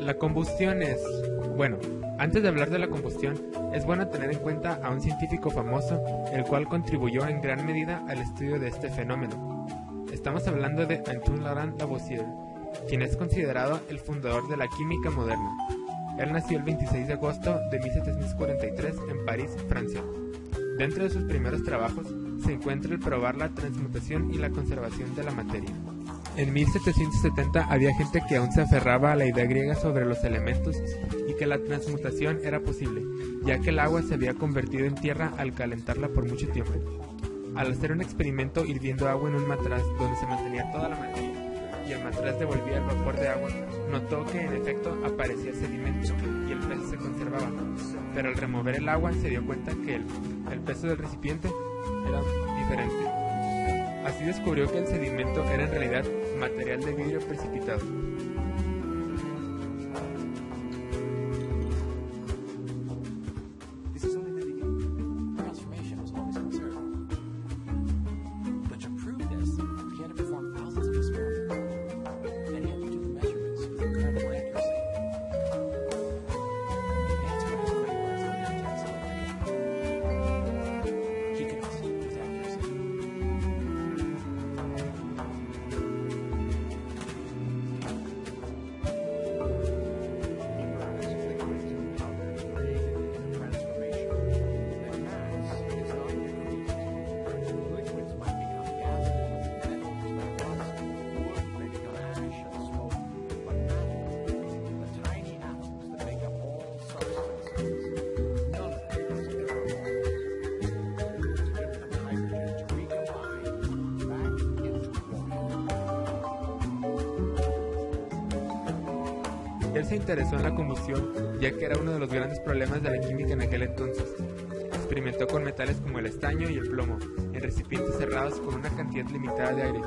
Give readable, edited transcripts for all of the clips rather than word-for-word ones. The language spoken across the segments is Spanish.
La combustión es... Bueno, antes de hablar de la combustión, es bueno tener en cuenta a un científico famoso, el cual contribuyó en gran medida al estudio de este fenómeno. Estamos hablando de Antoine Laurent Lavoisier, quien es considerado el fundador de la química moderna. Él nació el 26 de agosto de 1743 en París, Francia. Dentro de sus primeros trabajos se encuentra el probar la transmutación y la conservación de la materia. En 1770 había gente que aún se aferraba a la idea griega sobre los elementos y que la transmutación era posible, ya que el agua se había convertido en tierra al calentarla por mucho tiempo. Al hacer un experimento hirviendo agua en un matraz donde se mantenía toda la materia y el matraz devolvía el vapor de agua, notó que en efecto aparecía sedimento y el peso se conservaba, pero al remover el agua se dio cuenta que el peso del recipiente era diferente. Así descubrió que el sedimento era en realidad material de vidrio precipitado. Él se interesó en la combustión, ya que era uno de los grandes problemas de la química en aquel entonces. Experimentó con metales como el estaño y el plomo, en recipientes cerrados con una cantidad limitada de aire.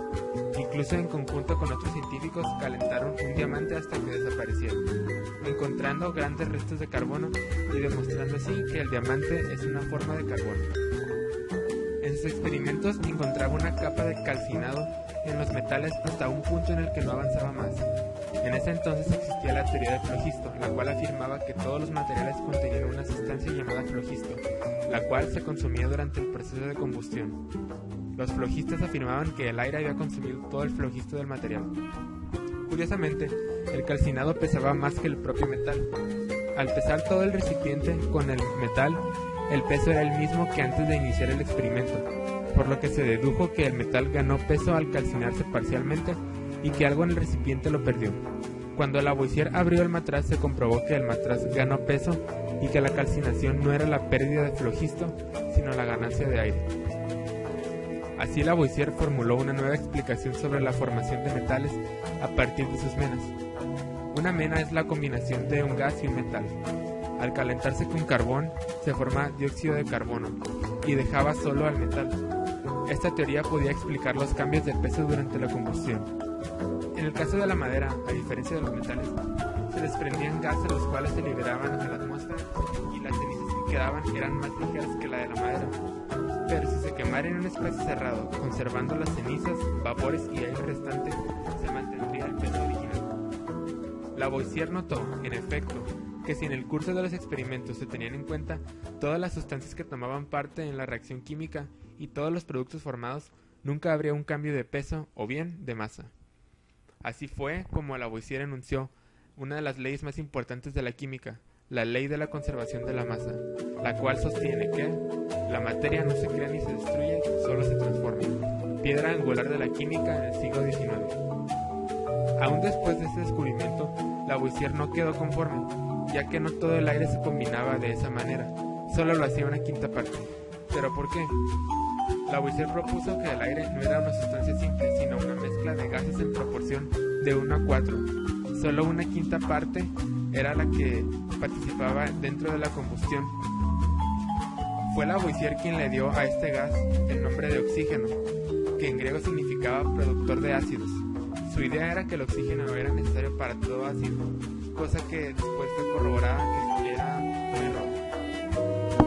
Incluso en conjunto con otros científicos calentaron un diamante hasta que desapareciera, encontrando grandes restos de carbono y demostrando así que el diamante es una forma de carbono. En sus experimentos encontraba una capa de calcinado en los metales hasta un punto en el que no avanzaba más. En ese entonces existía la teoría de flogisto, la cual afirmaba que todos los materiales contenían una sustancia llamada flogisto, la cual se consumía durante el proceso de combustión. Los flogistas afirmaban que el aire había consumido todo el flogisto del material. Curiosamente, el calcinado pesaba más que el propio metal. Al pesar todo el recipiente con el metal, el peso era el mismo que antes de iniciar el experimento, por lo que se dedujo que el metal ganó peso al calcinarse parcialmente y que algo en el recipiente lo perdió. Cuando Lavoisier abrió el matraz se comprobó que el matraz ganó peso y que la calcinación no era la pérdida de flogisto, sino la ganancia de aire. Así Lavoisier formuló una nueva explicación sobre la formación de metales a partir de sus menas. Una mena es la combinación de un gas y un metal. Al calentarse con carbón se forma dióxido de carbono y dejaba solo al metal. Esta teoría podía explicar los cambios de peso durante la combustión. En el caso de la madera, a diferencia de los metales, se desprendían gases los cuales se liberaban a la atmósfera y las cenizas que quedaban eran más ligeras que la de la madera. Pero si se quemara en un espacio cerrado, conservando las cenizas, vapores y aire restante, se mantendría el peso original. Lavoisier notó, en efecto, que si en el curso de los experimentos se tenían en cuenta todas las sustancias que tomaban parte en la reacción química y todos los productos formados, nunca habría un cambio de peso o bien de masa. Así fue como Lavoisier enunció una de las leyes más importantes de la química, la ley de la conservación de la masa, la cual sostiene que la materia no se crea ni se destruye, solo se transforma, piedra angular de la química en el siglo XIX. Aún después de este descubrimiento, Lavoisier no quedó conforme, ya que no todo el aire se combinaba de esa manera, solo lo hacía una quinta parte. ¿Pero por qué? Lavoisier propuso que el aire no era una sustancia simple, sino una mezcla de gases en proporción de 1 a 4. Solo una quinta parte era la que participaba dentro de la combustión. Fue Lavoisier quien le dio a este gas el nombre de oxígeno, que en griego significaba productor de ácidos. Su idea era que el oxígeno no era necesario para todo ácido, cosa que después fue corroborada que era un error.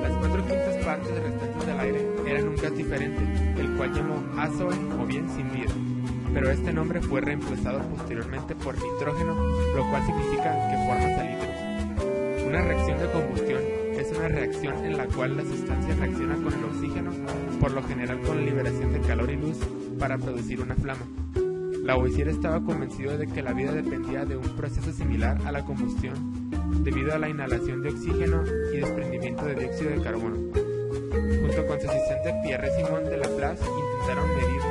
Las 4/5 partes restantes del aire eran un gas diferente, el cual llamó azoe o bien sin vida. pero este nombre fue reemplazado posteriormente por nitrógeno, lo cual significa que forma salitre. Una reacción de combustión es una reacción en la cual la sustancia reacciona con el oxígeno, por lo general con la liberación de calor y luz, para producir una flama. Lavoisier estaba convencido de que la vida dependía de un proceso similar a la combustión, debido a la inhalación de oxígeno y desprendimiento de dióxido de carbono. Junto con su asistente Pierre Simon de Laplace intentaron medir,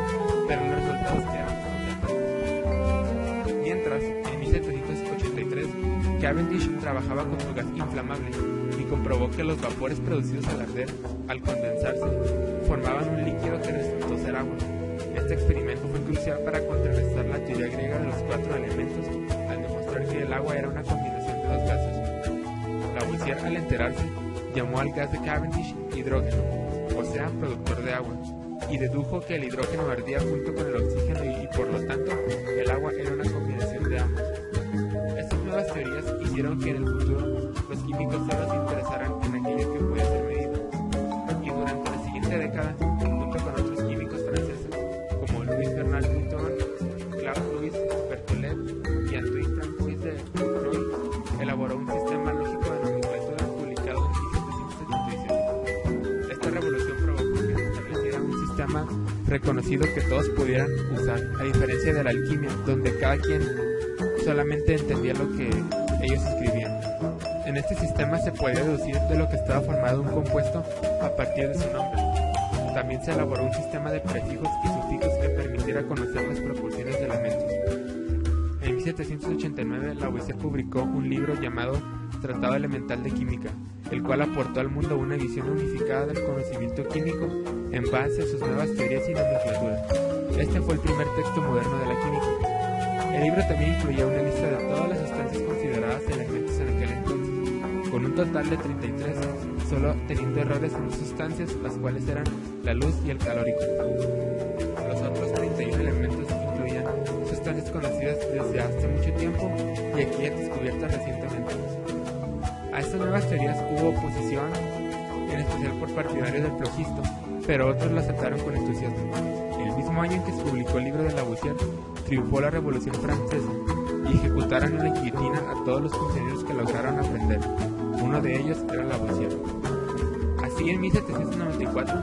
pero los resultados quedaron sorprendentes. Mientras, en 1783, Cavendish trabajaba con su gas inflamable y comprobó que los vapores producidos al arder, al condensarse, formaban un líquido que resultó ser agua. Este experimento fue crucial para contrarrestar la teoría griega de los 4 elementos, al demostrar que el agua era una combinación de dos gases. Lavoisier, al enterarse, llamó al gas de Cavendish hidrógeno, o sea, productor de agua, y dedujo que el hidrógeno ardía junto con el oxígeno y por lo tanto, el agua era una combinación de ambos. Estas nuevas teorías hicieron que en el futuro los químicos solo se interesaran en aquello que podía ser medido, y durante la siguiente década, junto con otros químicos franceses, como Louis Bernard Mouton, Claude-Louis Berthollet y Antoine-François de Broglie, elaboró un sistema lógico de nomenclatura publicado en 1777. Esta revolución provocó que se estableciera un sistema reconocido que todos pudieran usar, a diferencia de la alquimia, donde cada quien solamente entendía lo que ellos escribían. En este sistema se podía deducir de lo que estaba formado un compuesto a partir de su nombre. También se elaboró un sistema de prefijos y sufijos que permitiera conocer las proporciones de elementos. En 1789, Lavoisier publicó un libro llamado Tratado Elemental de Química, el cual aportó al mundo una visión unificada del conocimiento químico en base a sus nuevas teorías y nomenclatura. Este fue el primer texto moderno de la química. El libro también incluía una lista de todas las sustancias consideradas elementos en aquel entonces, con un total de 33, solo teniendo errores en dos sustancias, las cuales eran la luz y el calórico. Los otros 31 elementos incluían sustancias conocidas desde hace mucho tiempo y aquellas descubiertas recientemente. A estas nuevas teorías hubo oposición, en especial por partidarios del flogisto, pero otros lo aceptaron con entusiasmo. El mismo año en que se publicó el libro de Lavoisier, triunfó la Revolución Francesa y ejecutaron en la guillotina a todos los funcionarios que lograron aprender. Uno de ellos era Lavoisier. Así, en 1794,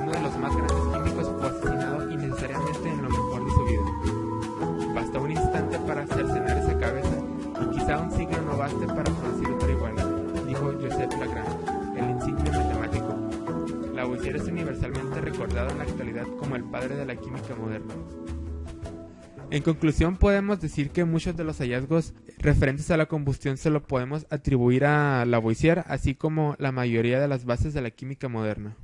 uno de los más grandes químicos fue asesinado innecesariamente en lo mejor de su vida. Basta un instante para cercenar esa cabeza y quizá un siglo no baste para producir otra igual, dijo Joseph Lagrange, el insigne matemático. Lavoisier es universalmente recordado en la actualidad como el padre de la química moderna. En conclusión, podemos decir que muchos de los hallazgos referentes a la combustión se lo podemos atribuir a Lavoisier, así como la mayoría de las bases de la química moderna.